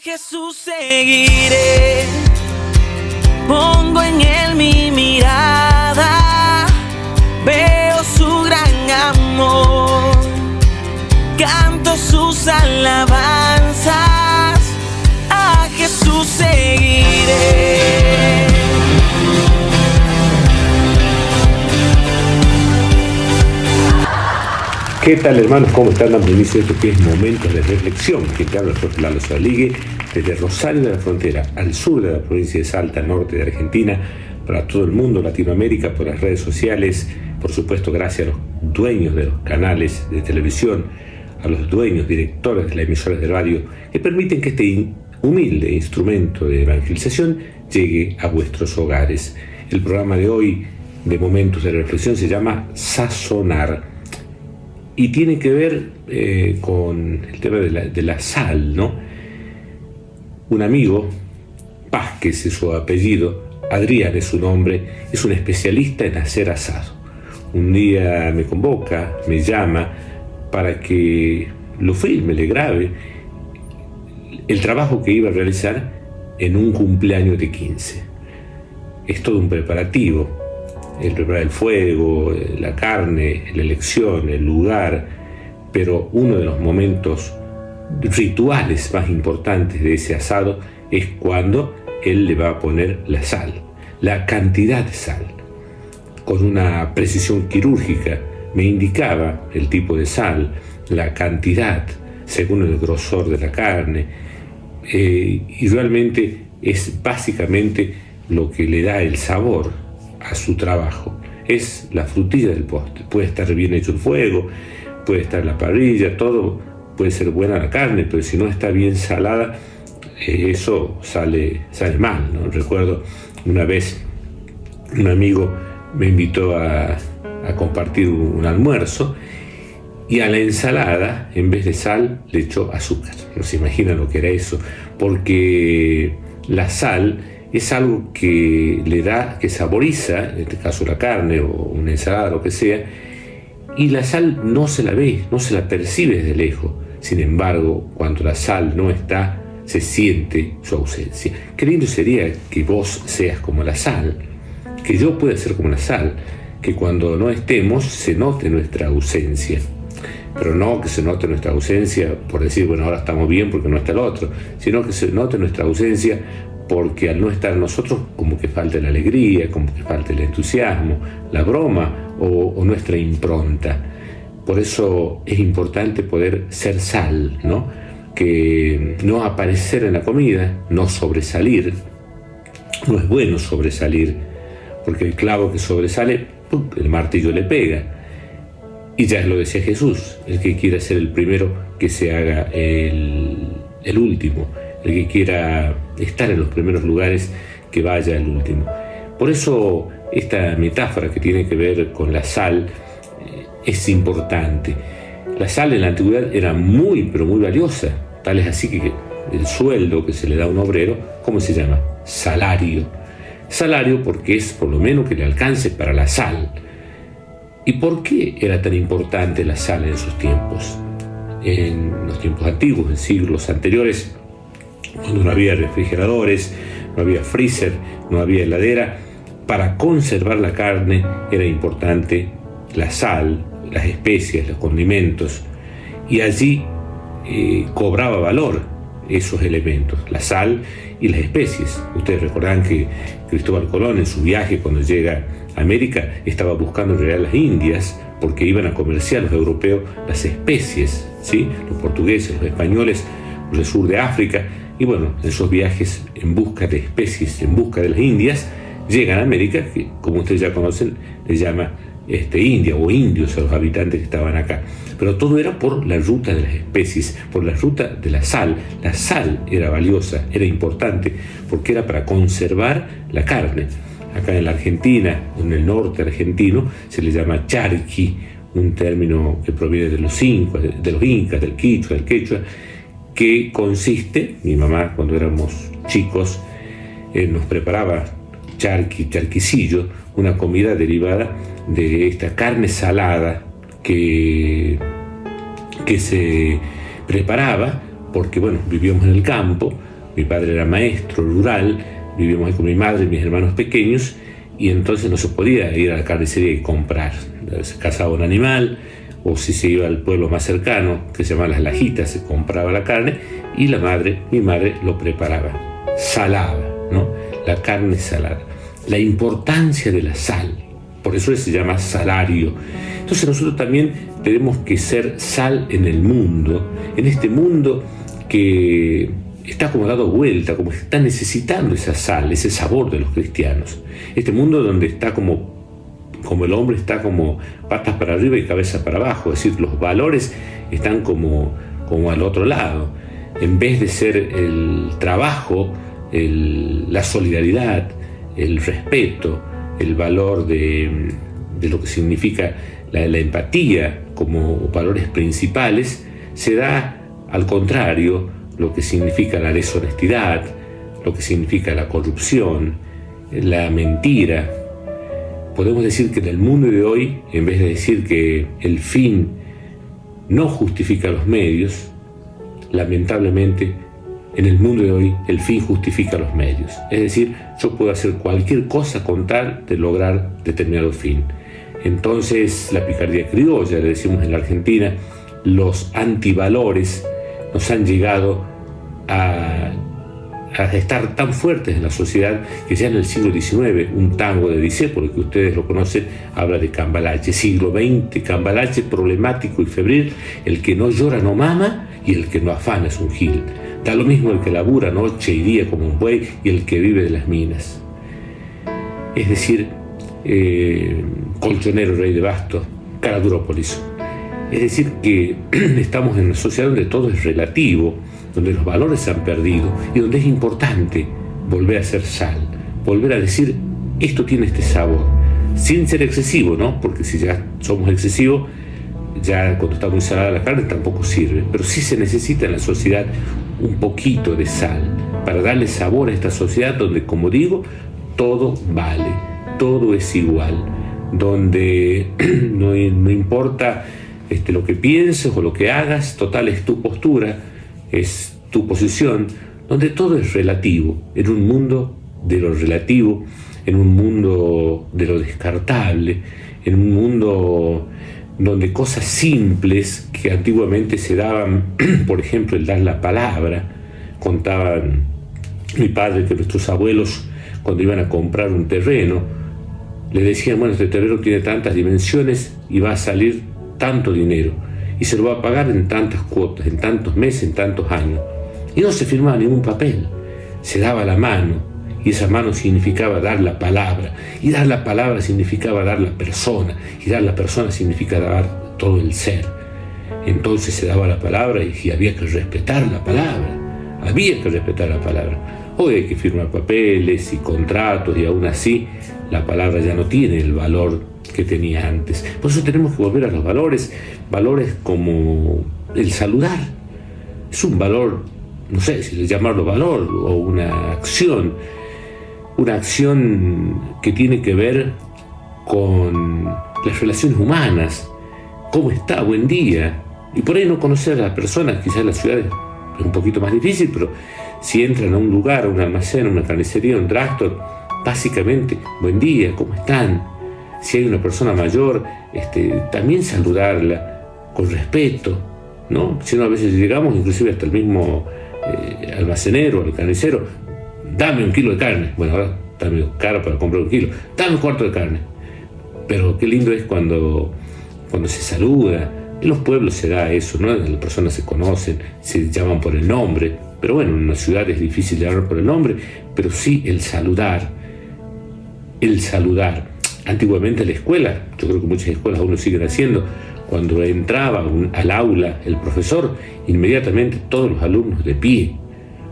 Jesús seguiré, pongo en él mi mirada, veo su gran amor, canto sus alabanzas, a Jesús seguiré. ¿Qué tal, hermanos? ¿Cómo están? Dando inicio a esto que es Momentos de Reflexión. Quien te habla es Lalo Saligue, desde Rosario de la Frontera, al sur de la provincia de Salta, norte de Argentina, para todo el mundo, Latinoamérica, por las redes sociales. Por supuesto, gracias a los dueños de los canales de televisión, a los dueños, directores de las emisoras de radio, que permiten que este humilde instrumento de evangelización llegue a vuestros hogares. El programa de hoy, de Momentos de Reflexión, se llama Sazonar. Y tiene que ver con el tema de la sal, ¿no? Un amigo, Vázquez es su apellido, Adrián es su nombre, es un especialista en hacer asado. Un día me convoca, me llama para que lo filme, le grabe el trabajo que iba a realizar en un cumpleaños de 15. Es todo un preparativo. El preparar el fuego, la carne, la elección, el lugar, pero uno de los momentos rituales más importantes de ese asado es cuando él le va a poner la sal, la cantidad de sal. Con una precisión quirúrgica me indicaba el tipo de sal, la cantidad, según el grosor de la carne, y realmente es básicamente lo que le da el sabor a su trabajo. Es la frutilla del postre. Puede estar bien hecho el fuego, puede estar la parrilla, todo puede ser buena la carne, pero si no está bien salada, eso sale mal, ¿no? Recuerdo una vez un amigo me invitó a compartir un almuerzo y a la ensalada, en vez de sal, le echó azúcar. No se imaginan lo que era eso, porque la sal es algo que le da, que saboriza, en este caso la carne o una ensalada, lo que sea, y la sal no se la ve, no se la percibe desde lejos. Sin embargo, cuando la sal no está, se siente su ausencia. Qué lindo sería que vos seas como la sal, que yo pueda ser como la sal, que cuando no estemos se note nuestra ausencia. Pero no que se note nuestra ausencia por decir, bueno, ahora estamos bien porque no está el otro, sino que se note nuestra ausencia porque al no estar nosotros como que falta la alegría, como que falta el entusiasmo, la broma o nuestra impronta. Por eso es importante poder ser sal, ¿no? Que no aparecer en la comida, no sobresalir. No es bueno sobresalir, porque el clavo que sobresale, ¡pum!, el martillo le pega. Y ya lo decía Jesús, el que quiera ser el primero, que se haga el último. El que quiera estar en los primeros lugares, que vaya al último. Por eso esta metáfora que tiene que ver con la sal es importante. La sal en la antigüedad era muy, pero muy valiosa. Tal es así que el sueldo que se le da a un obrero, ¿cómo se llama? Salario. Salario porque es por lo menos que le alcance para la sal. ¿Y por qué era tan importante la sal en esos tiempos? En los tiempos antiguos, en siglos anteriores, cuando no había refrigeradores, no había freezer, no había heladera, para conservar la carne era importante la sal, las especias, los condimentos, y allí cobraba valor esos elementos, la sal y las especies. Ustedes recordarán que Cristóbal Colón en su viaje cuando llega a América estaba buscando en realidad las Indias porque iban a comerciar los europeos las especies, ¿sí? Los portugueses, los españoles, los del sur de África. Y bueno, en esos viajes en busca de especies, en busca de las Indias, llegan a América, que como ustedes ya conocen, les llama India o indios a los habitantes que estaban acá. Pero todo era por la ruta de las especies, por la ruta de la sal. La sal era valiosa, era importante, porque era para conservar la carne. Acá en la Argentina, en el norte argentino, se le llama charqui, un término que proviene de los incas, del quechua, que consiste, mi mamá cuando éramos chicos nos preparaba charquicillo, una comida derivada de esta carne salada que se preparaba porque bueno, vivíamos en el campo, mi padre era maestro rural, vivíamos ahí con mi madre y mis hermanos pequeños, y entonces no se podía ir a la carnicería y comprar. Se cazaba un animal, o si se iba al pueblo más cercano, que se llama Las Lajitas, se compraba la carne, y mi madre lo preparaba, salada, ¿no? La carne salada. La importancia de la sal, por eso se llama salario. Entonces nosotros también tenemos que ser sal en el mundo, en este mundo que está como dado vuelta, como que está necesitando esa sal, ese sabor de los cristianos. Este mundo donde está como el hombre está como patas para arriba y cabeza para abajo, es decir, los valores están como al otro lado. En vez de ser el trabajo, la solidaridad, el respeto, el valor de lo que significa la empatía como valores principales, se da al contrario lo que significa la deshonestidad, lo que significa la corrupción, la mentira. Podemos decir que en el mundo de hoy, en vez de decir que el fin no justifica los medios, lamentablemente en el mundo de hoy el fin justifica los medios. Es decir, yo puedo hacer cualquier cosa con tal de lograr determinado fin. Entonces la picardía criolla, le decimos en la Argentina, los antivalores nos han llegado a estar tan fuertes en la sociedad que ya en el siglo XIX, un tango de Discépolo, que ustedes lo conocen, habla de Cambalache. Siglo XX, Cambalache problemático y febril, el que no llora no mama y el que no afana es un gil. Da lo mismo el que labura noche y día como un buey y el que vive de las minas. Es decir, colchonero, rey de basto, cara durópolis. Es decir, que estamos en una sociedad donde todo es relativo, donde los valores se han perdido y donde es importante volver a ser sal, volver a decir, esto tiene este sabor, sin ser excesivo, ¿no? Porque si ya somos excesivos, ya cuando está muy salada la carne tampoco sirve, pero sí se necesita en la sociedad un poquito de sal para darle sabor a esta sociedad donde, como digo, todo vale, todo es igual, donde no importa lo que pienses o lo que hagas, total es tu postura, es tu posición, donde todo es relativo, en un mundo de lo relativo, en un mundo de lo descartable, en un mundo donde cosas simples que antiguamente se daban, por ejemplo, el dar la palabra. Contaban mi padre que nuestros abuelos, cuando iban a comprar un terreno, le decían, bueno, este terreno tiene tantas dimensiones y va a salir tanto dinero y se lo va a pagar en tantas cuotas, en tantos meses, en tantos años. Y no se firmaba ningún papel, se daba la mano, y esa mano significaba dar la palabra, y dar la palabra significaba dar la persona, y dar la persona significa dar todo el ser. Entonces se daba la palabra y había que respetar la palabra, había que respetar la palabra. Hoy hay que firmar papeles y contratos, y aún así la palabra ya no tiene el valor que tenía antes. Por eso tenemos que volver a los valores como el saludar. Es un valor, no sé si llamarlo valor, o una acción que tiene que ver con las relaciones humanas. ¿Cómo está? Buen día. Y por ahí no conocer a las personas, quizás en las ciudades es un poquito más difícil, pero si entran a un lugar, a un almacén, a una carnicería, a un drugstore, básicamente, buen día, ¿cómo están? Si hay una persona mayor, también saludarla con respeto, ¿no? Si no, a veces llegamos inclusive hasta el mismo almacenero, el carnicero, dame un kilo de carne. Bueno, ahora está medio caro para comprar un kilo, dame un cuarto de carne. Pero qué lindo es cuando se saluda. En los pueblos se da eso, ¿no? Las personas se conocen, se llaman por el nombre, pero bueno, en una ciudad es difícil llamar por el nombre, pero sí el saludar. Antiguamente en la escuela, yo creo que muchas escuelas aún lo siguen haciendo, cuando entraba al aula el profesor, inmediatamente todos los alumnos de pie,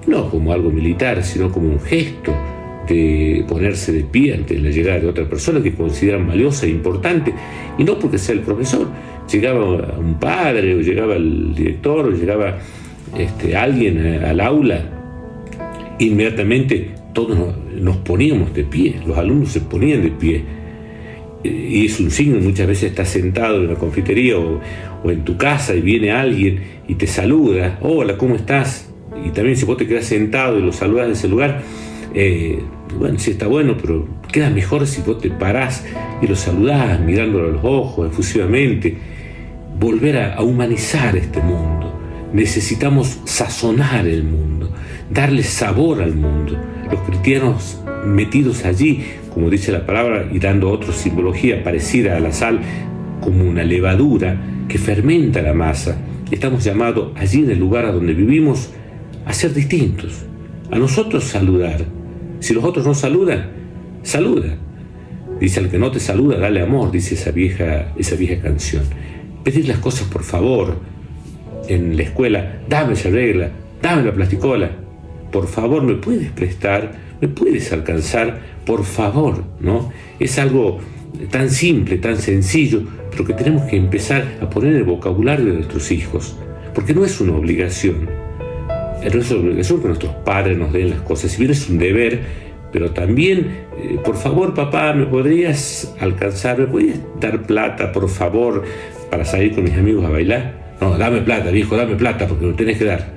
no como algo militar, sino como un gesto de ponerse de pie ante la llegada de otra persona que consideran valiosa e importante, y no porque sea el profesor. Llegaba un padre, o llegaba el director, o llegaba alguien al aula, inmediatamente todos nos poníamos de pie, los alumnos se ponían de pie. y es un signo. Muchas veces estás sentado en una confitería o en tu casa y viene alguien y te saluda, hola, ¿cómo estás? Y también si vos te quedás sentado y lo saludas de ese lugar, bueno, sí está bueno, pero queda mejor si vos te parás y lo saludás mirándolo a los ojos efusivamente. Volver a humanizar este mundo. Necesitamos sazonar el mundo, darle sabor al mundo. Los cristianos metidos allí, como dice la palabra, y dando otra simbología parecida a la sal, como una levadura que fermenta la masa. Estamos llamados allí en el lugar a donde vivimos a ser distintos, a nosotros saludar. Si los otros no saludan, saluda. Dice, al que no te saluda, dale amor, dice esa vieja canción. Pedir las cosas por favor. En la escuela, dame esa regla, dame la plasticola. Por favor, ¿me puedes prestar? ¿Me puedes alcanzar? Por favor, ¿no? Es algo tan simple, tan sencillo, pero que tenemos que empezar a poner en el vocabulario de nuestros hijos. Porque no es una obligación. No es una obligación que nuestros padres nos den las cosas. Si bien es un deber, pero también, por favor, papá, ¿me podrías alcanzar? ¿Me podrías dar plata, por favor, para salir con mis amigos a bailar? No, dame plata, viejo, dame plata, porque me tenés que dar.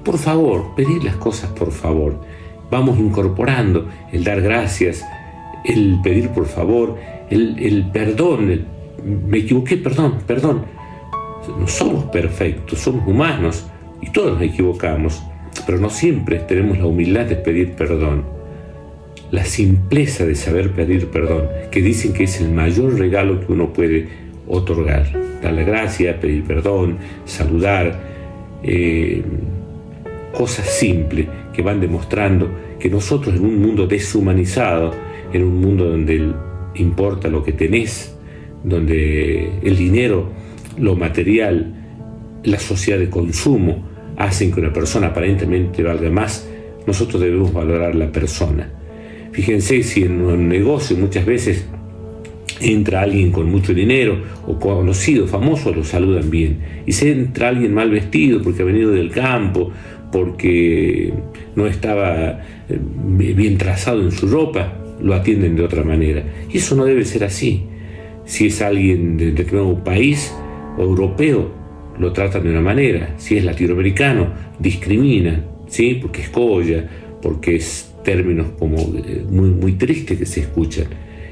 Por favor, pedir las cosas por favor. Vamos incorporando el dar gracias, el pedir por favor, el perdón. Me equivoqué, perdón. No somos perfectos, somos humanos y todos nos equivocamos, pero no siempre tenemos la humildad de pedir perdón. La simpleza de saber pedir perdón, que dicen que es el mayor regalo que uno puede otorgar. Dar la gracia, pedir perdón, saludar, cosas simples que van demostrando que nosotros en un mundo deshumanizado, en un mundo donde importa lo que tenés, donde el dinero, lo material, la sociedad de consumo hacen que una persona aparentemente valga más, nosotros debemos valorar la persona. Fíjense, si en un negocio muchas veces entra alguien con mucho dinero o conocido, famoso, lo saludan bien. Y si entra alguien mal vestido porque ha venido del campo, porque no estaba bien trazado en su ropa, lo atienden de otra manera. Y eso no debe ser así. Si es alguien de determinado país o europeo, lo tratan de una manera. Si es latinoamericano, discriminan, ¿sí? Porque es colla, porque es términos como muy tristes que se escuchan.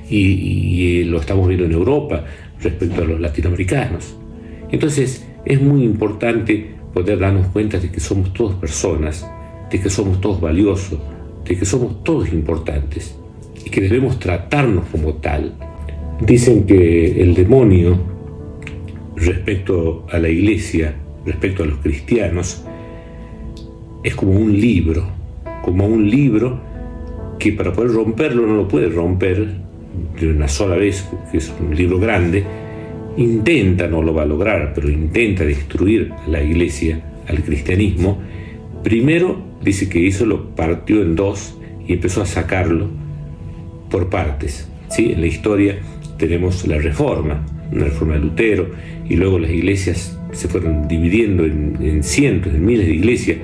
Y lo estamos viendo en Europa respecto a los latinoamericanos. Entonces es muy importante poder darnos cuenta de que somos todos personas, de que somos todos valiosos, de que somos todos importantes y que debemos tratarnos como tal. Dicen que el demonio, respecto a la iglesia, respecto a los cristianos, es como un libro que para poder romperlo no lo puede romper de una sola vez, que es un libro grande. Intenta, no lo va a lograr, pero intenta destruir a la iglesia, al cristianismo. Primero dice que eso lo partió en dos y empezó a sacarlo por partes, ¿sí? En la historia tenemos la reforma, una reforma de Lutero, y luego las iglesias se fueron dividiendo en cientos, en miles de iglesias,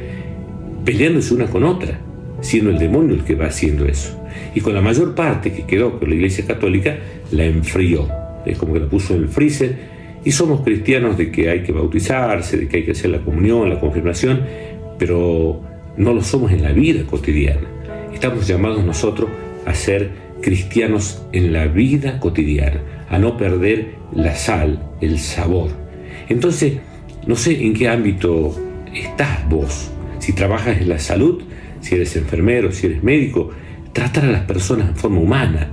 peleándose una con otra, siendo el demonio el que va haciendo eso. Y con la mayor parte que quedó con la iglesia católica, la enfrió. Es como que la puso en el freezer, y somos cristianos de que hay que bautizarse, de que hay que hacer la comunión, la confirmación, pero no lo somos en la vida cotidiana. Estamos llamados nosotros a ser cristianos en la vida cotidiana, a no perder la sal, el sabor. Entonces, no sé en qué ámbito estás vos. Si trabajas en la salud, si eres enfermero, si eres médico, tratar a las personas en forma humana.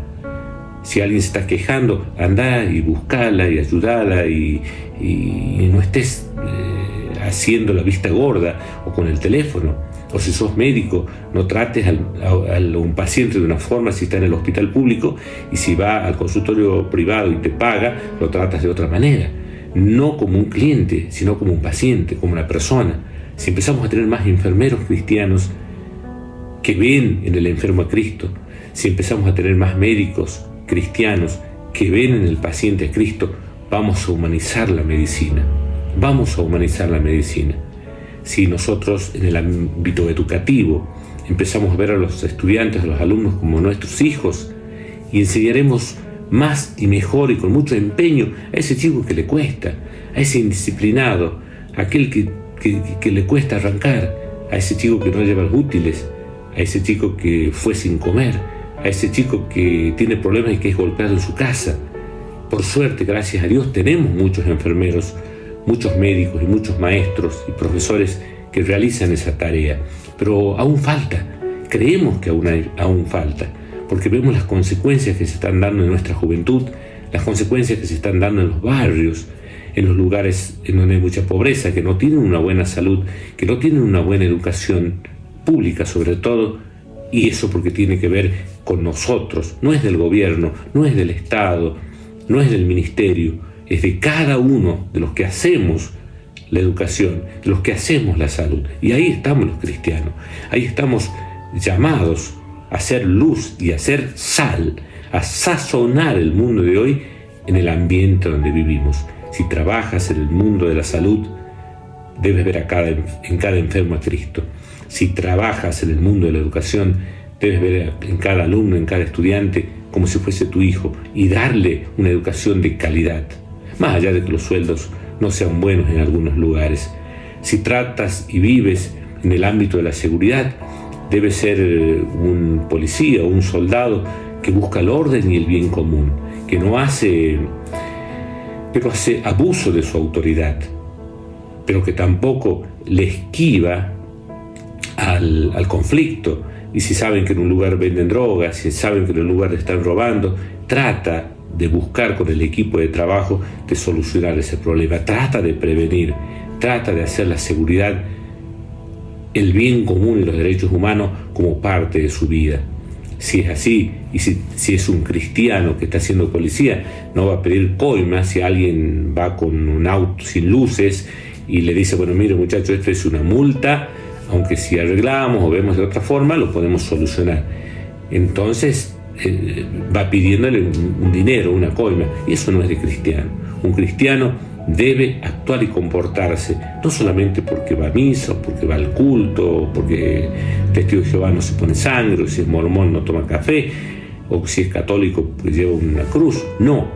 Si alguien se está quejando, andá y buscala y ayudala y no estés haciendo la vista gorda o con el teléfono. O si sos médico, no trates a un paciente de una forma si está en el hospital público, y si va al consultorio privado y te paga, lo tratas de otra manera. No como un cliente, sino como un paciente, como una persona. Si empezamos a tener más enfermeros cristianos que ven en el enfermo a Cristo, si empezamos a tener más médicos cristianos que ven en el paciente a Cristo, vamos a humanizar la medicina. Vamos a humanizar la medicina. Si nosotros en el ámbito educativo empezamos a ver a los estudiantes, a los alumnos como nuestros hijos, y enseñaremos más y mejor y con mucho empeño a ese chico que le cuesta, a ese indisciplinado, a aquel que le cuesta arrancar, a ese chico que no lleva los útiles, a ese chico que fue sin comer, a ese chico que tiene problemas y que es golpeado en su casa. Por suerte, gracias a Dios, tenemos muchos enfermeros, muchos médicos y muchos maestros y profesores que realizan esa tarea. Pero aún falta, creemos que aún falta, porque vemos las consecuencias que se están dando en nuestra juventud, las consecuencias que se están dando en los barrios, en los lugares en donde hay mucha pobreza, que no tienen una buena salud, que no tienen una buena educación pública sobre todo, y eso porque tiene que ver con nosotros, no es del gobierno, no es del Estado, no es del ministerio, es de cada uno de los que hacemos la educación, de los que hacemos la salud. Y ahí estamos los cristianos, ahí estamos llamados a hacer luz y a hacer sal, a sazonar el mundo de hoy en el ambiente donde vivimos. Si trabajas en el mundo de la salud, debes ver en cada enfermo a Cristo. Si trabajas en el mundo de la educación, debes ver en cada alumno, en cada estudiante, como si fuese tu hijo, y darle una educación de calidad, más allá de que los sueldos no sean buenos en algunos lugares. Si tratas y vives en el ámbito de la seguridad, debes ser un policía o un soldado que busca el orden y el bien común, que no hace abuso de su autoridad, pero que tampoco le esquiva al conflicto. Y si saben que en un lugar venden drogas, si saben que en un lugar están robando, trata de buscar con el equipo de trabajo de solucionar ese problema, trata de prevenir, trata de hacer la seguridad, el bien común y los derechos humanos como parte de su vida. Si es así, y si es un cristiano que está siendo policía, no va a pedir coima si alguien va con un auto sin luces y le dice, bueno, mire muchacho, esto es una multa, aunque si arreglamos o vemos de otra forma, lo podemos solucionar. Entonces va pidiéndole un dinero, una coima, y eso no es de cristiano. Un cristiano debe actuar y comportarse, no solamente porque va a misa, o porque va al culto, o porque testigo de Jehová no se pone sangre, o si es mormón no toma café, o si es católico pues lleva una cruz, no,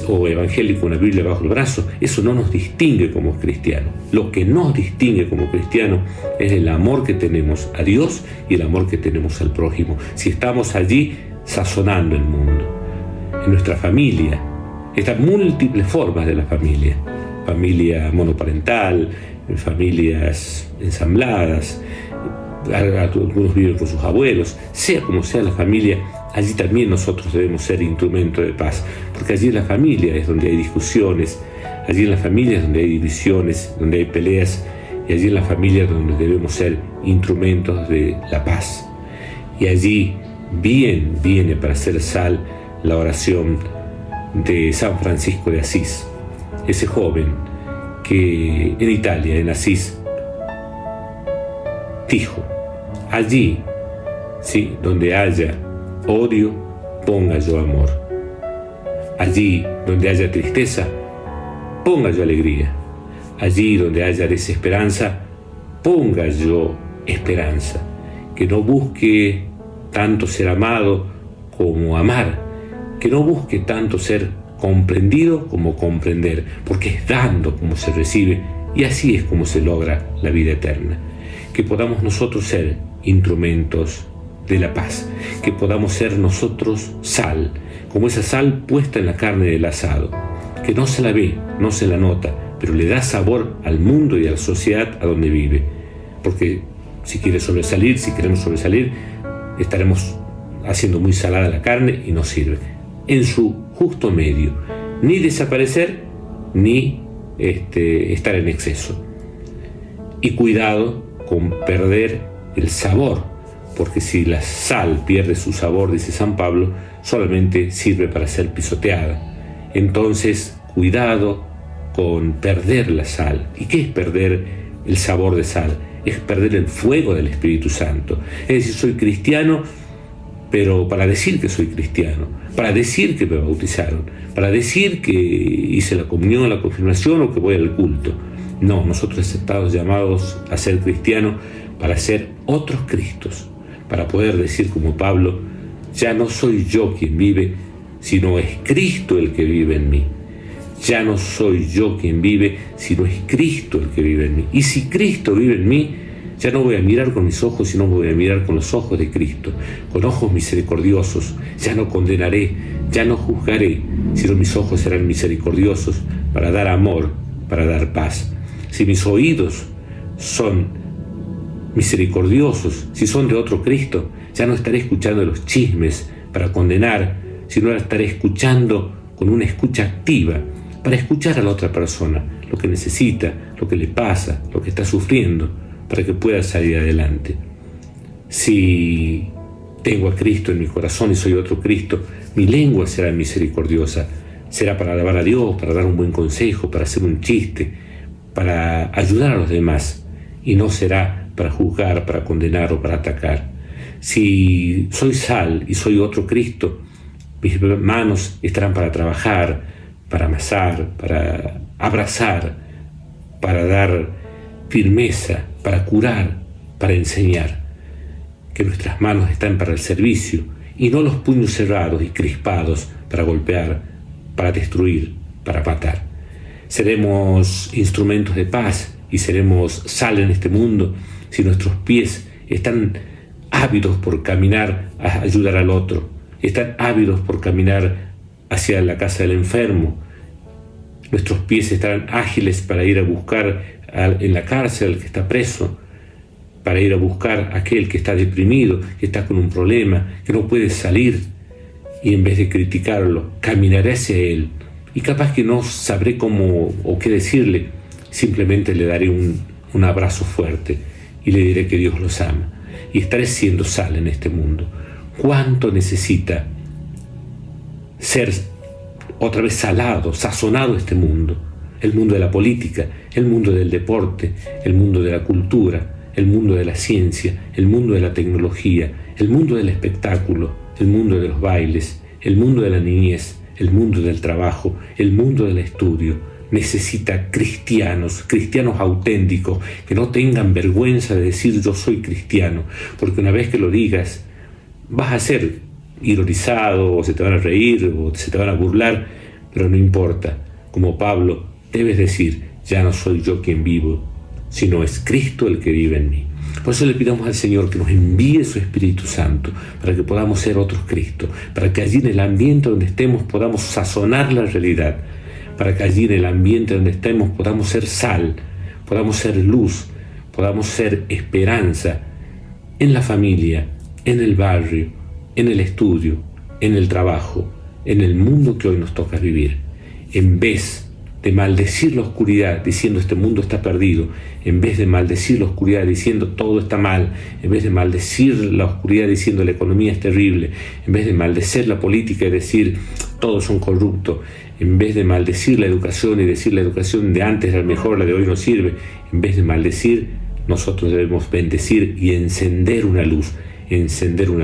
o evangélico una Biblia bajo el brazo. Eso no nos distingue como cristianos. Lo que nos distingue como cristianos es el amor que tenemos a Dios y el amor que tenemos al prójimo. Si estamos allí sazonando el mundo, en nuestra familia, estas múltiples formas de la familia monoparental, familias ensambladas, algunos viven con sus abuelos, sea como sea la familia, allí también nosotros debemos ser instrumento de paz, porque allí en la familia es donde hay discusiones, allí en la familia es donde hay divisiones, donde hay peleas, y allí en la familia es donde debemos ser instrumentos de la paz. Y allí bien viene para hacer sal la oración de San Francisco de Asís, ese joven que en Italia, en Asís, dijo, allí, sí, donde haya odio, ponga yo amor. Allí donde haya tristeza, ponga yo alegría. Allí donde haya desesperanza, ponga yo esperanza. Que no busque tanto ser amado como amar, que no busque tanto ser comprendido como comprender, porque es dando como se recibe, y así es como se logra la vida eterna. Que podamos nosotros ser instrumentos de la paz, que podamos ser nosotros sal, como esa sal puesta en la carne del asado, que no se la ve, no se la nota, pero le da sabor al mundo y a la sociedad a donde vive. Porque si queremos sobresalir, estaremos haciendo muy salada la carne y no sirve. En su justo medio, ni desaparecer, ni estar en exceso. Y cuidado con perder el sabor, porque si la sal pierde su sabor, dice San Pablo, solamente sirve para ser pisoteada. Entonces, cuidado con perder la sal. ¿Y qué es perder el sabor de sal? Es perder el fuego del Espíritu Santo. Es decir, soy cristiano, pero para decir que soy cristiano, para decir que me bautizaron, para decir que hice la comunión, la confirmación o que voy al culto. No, nosotros estamos llamados a ser cristianos para ser otros Cristos, para poder decir como Pablo, ya no soy yo quien vive, sino es Cristo el que vive en mí. Ya no soy yo quien vive, sino es Cristo el que vive en mí. Y si Cristo vive en mí, ya no voy a mirar con mis ojos, sino voy a mirar con los ojos de Cristo, con ojos misericordiosos. Ya no condenaré, ya no juzgaré, sino mis ojos serán misericordiosos para dar amor, para dar paz. Si mis oídos son misericordiosos, si son de otro Cristo, ya no estaré escuchando los chismes para condenar, sino estaré escuchando con una escucha activa, para escuchar a la otra persona, lo que necesita, lo que le pasa, lo que está sufriendo, para que pueda salir adelante. Si tengo a Cristo en mi corazón y soy otro Cristo, mi lengua será misericordiosa, será para alabar a Dios, para dar un buen consejo, para hacer un chiste, para ayudar a los demás, y no será para juzgar, para condenar o para atacar. Si soy sal y soy otro Cristo, mis manos estarán para trabajar, para amasar, para abrazar, para dar firmeza, para curar, para enseñar. Que nuestras manos están para el servicio y no los puños cerrados y crispados para golpear, para destruir, para matar. Seremos instrumentos de paz y seremos sal en este mundo si nuestros pies están ávidos por caminar a ayudar al otro, están ávidos por caminar hacia la casa del enfermo. Nuestros pies estarán ágiles para ir a buscar en la cárcel al que está preso, para ir a buscar a aquel que está deprimido, que está con un problema, que no puede salir, y en vez de criticarlo, caminaré hacia él. Y capaz que no sabré cómo o qué decirle, simplemente le daré un abrazo fuerte y le diré que Dios los ama. Y estaré siendo sal en este mundo. ¿Cuánto necesita ser otra vez salado, sazonado este mundo? El mundo de la política, el mundo del deporte, el mundo de la cultura, el mundo de la ciencia, el mundo de la tecnología, el mundo del espectáculo, el mundo de los bailes, el mundo de la niñez, el mundo del trabajo, el mundo del estudio. Necesita cristianos auténticos, que no tengan vergüenza de decir yo soy cristiano, porque una vez que lo digas, vas a ser ironizado, o se te van a reír, o se te van a burlar, pero no importa. Como Pablo, debes decir, ya no soy yo quien vivo, sino es Cristo el que vive en mí. Por eso le pidamos al Señor que nos envíe su Espíritu Santo, para que podamos ser otros Cristo, para que allí en el ambiente donde estemos podamos sazonar la realidad, para que allí en el ambiente donde estemos podamos ser sal, podamos ser luz, podamos ser esperanza en la familia, en el barrio, en el estudio, en el trabajo, en el mundo que hoy nos toca vivir. En vez de maldecir la oscuridad diciendo este mundo está perdido, en vez de maldecir la oscuridad diciendo todo está mal, en vez de maldecir la oscuridad diciendo la economía es terrible, en vez de maldecir la política y decir todos son corruptos, en vez de maldecir la educación y decir la educación de antes era mejor, la de hoy no sirve, en vez de maldecir, nosotros debemos bendecir y encender una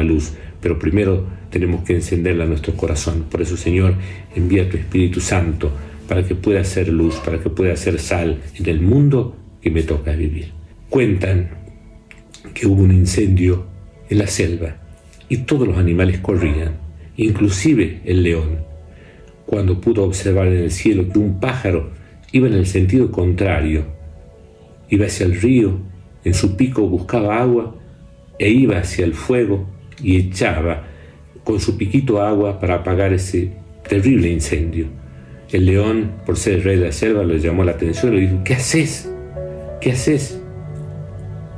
luz, pero primero tenemos que encenderla en nuestro corazón. Por eso, Señor, envía tu Espíritu Santo para que pueda ser luz, para que pueda ser sal en el mundo que me toca vivir. Cuentan que hubo un incendio en la selva y todos los animales corrían, inclusive el león, cuando pudo observar en el cielo que un pájaro iba en el sentido contrario, iba hacia el río, en su pico buscaba agua e iba hacia el fuego y echaba con su piquito agua para apagar ese terrible incendio. El león, por ser el rey de la selva, le llamó la atención y le dijo: ¿qué haces? ¿Qué haces?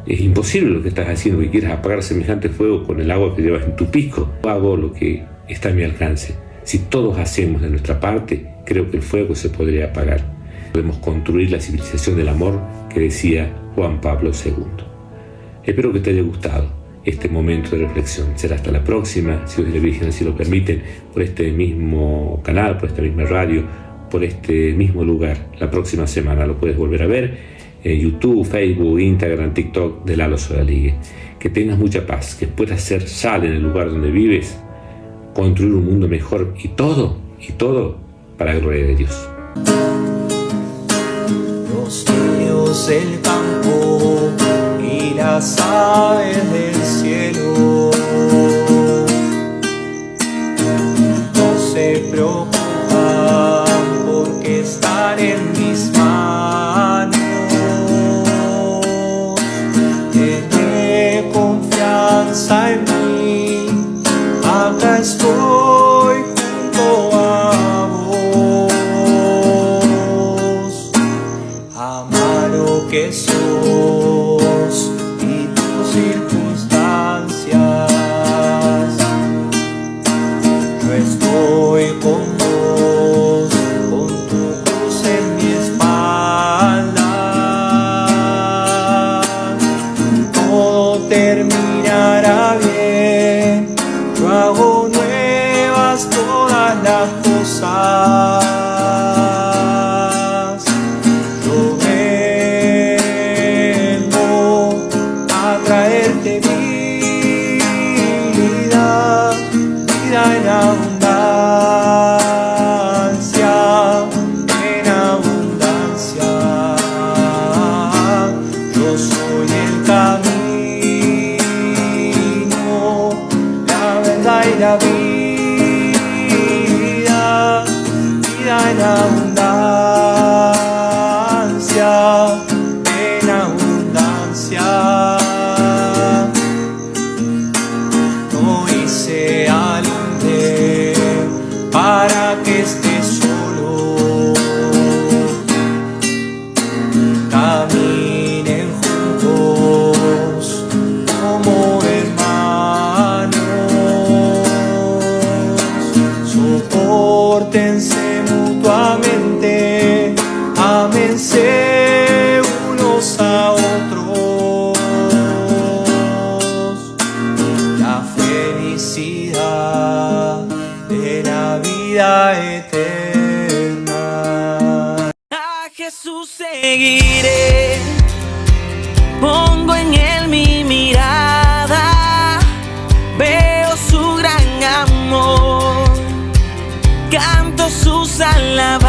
Es imposible lo que estás haciendo, que quieras apagar semejante fuego con el agua que llevas en tu pico. Hago lo que está a mi alcance. Si todos hacemos de nuestra parte, creo que el fuego se podría apagar. Podemos construir la civilización del amor que decía Juan Pablo II. Espero que te haya gustado este momento de reflexión. Será hasta la próxima, si Dios y la Virgen así lo permiten, por este mismo canal, por esta misma radio, por este mismo lugar. La próxima semana lo puedes volver a ver en YouTube, Facebook, Instagram, TikTok de Lalo Sodaligue. Que tengas mucha paz, que puedas ser sal en el lugar donde vives, construir un mundo mejor y todo para la gloria de Dios. Los niños del campo y las aves del cielo no se esperanza en mí. Acá estoy junto a vos. Ama lo que sos y tus circunstancias. Yo estoy con vos, con tu cruz en mi espalda. Todo terminará bien. Yo hago nuevas todas las cosas. Yo vengo a traerte vida, vida en abundancia, en abundancia. Yo soy el camino, la verdad y la vida, vida en abundancia, en abundancia. No hice al hombre para que esté solo. Caminen juntos como hermanos. Sopórtense mutuamente, ámense unos a otros. La felicidad de la vida eterna. A Jesús seguiré, pongo en él mi mirada, veo su gran amor, canto sus alabanzas.